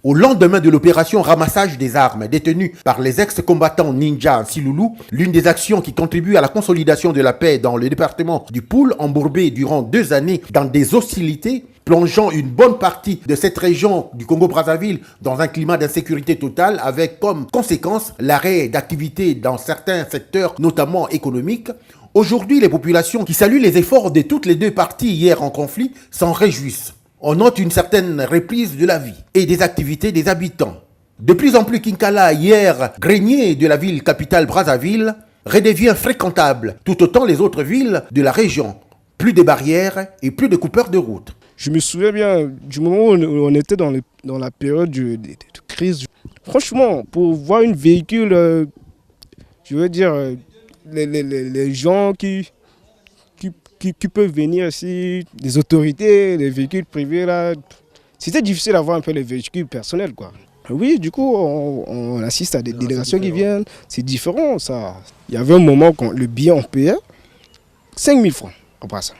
Au lendemain de l'opération ramassage des armes détenues par les ex-combattants ninja Siloulou, l'une des actions qui contribue à la consolidation de la paix dans le département du Poul, embourbé durant 2 années dans des hostilités, plongeant une bonne partie de cette région du Congo-Brazzaville dans un climat d'insécurité totale avec comme conséquence l'arrêt d'activité dans certains secteurs, notamment économiques. Aujourd'hui, les populations qui saluent les efforts de toutes les 2 parties hier en conflit s'en réjouissent. On note une certaine reprise de la vie et des activités des habitants. De plus en plus, Kinkala, hier grenier de la ville capitale Brazzaville, redevient fréquentable, tout autant les autres villes de la région. Plus de barrières et plus de coupeurs de route. Je me souviens bien du moment où on était dans la période de crise. Franchement, pour voir une véhicule, je veux dire, les gens qui peuvent venir ici, les autorités, les véhicules privés, là, c'était difficile d'avoir un peu les véhicules personnels, quoi. Oui, du coup, on assiste à des délégations qui viennent, c'est différent, ça. Il y avait un moment quand le billet, on payait 5 000 francs, on passe.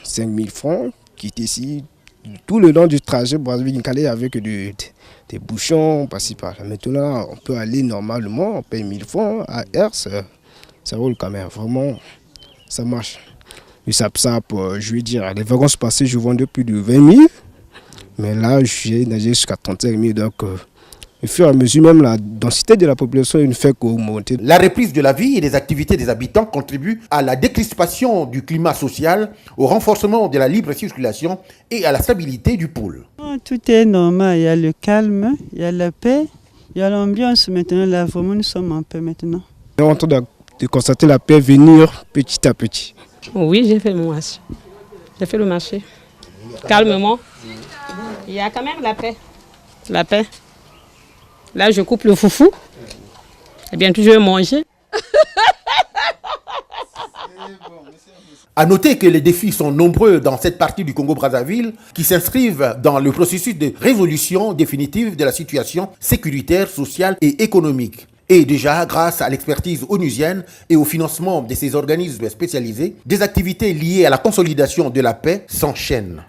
5 000 francs, qui étaient ici, tout le long du trajet, Brazzaville-Kinkala, avec des bouchons, on passe par là. Maintenant, on peut aller normalement, on paye 1 000 francs, à Air, ça roule quand même, vraiment, ça marche. Le SAP-SAP, je veux dire, les vacances passées, je vendais plus de 20 000. Mais là, j'ai nagé jusqu'à 35 000. Donc, au fur et à mesure, même la densité de la population ne fait qu'augmenter. La reprise de la vie et des activités des habitants contribue à la décrispation du climat social, au renforcement de la libre circulation et à la stabilité du pôle. Tout est normal. Il y a le calme, il y a la paix, il y a l'ambiance maintenant. Là, vraiment, nous sommes en paix maintenant. On est en train de constater la paix venir petit à petit. Oui, j'ai fait mon marché. J'ai fait le marché. Calmement. Il y a quand même la paix. La paix. Là, je coupe le foufou. Et bien, je vais manger. À noter que les défis sont nombreux dans cette partie du Congo-Brazzaville qui s'inscrivent dans le processus de résolution définitive de la situation sécuritaire, sociale et économique. Et déjà, grâce à l'expertise onusienne et au financement de ces organismes spécialisés, des activités liées à la consolidation de la paix s'enchaînent.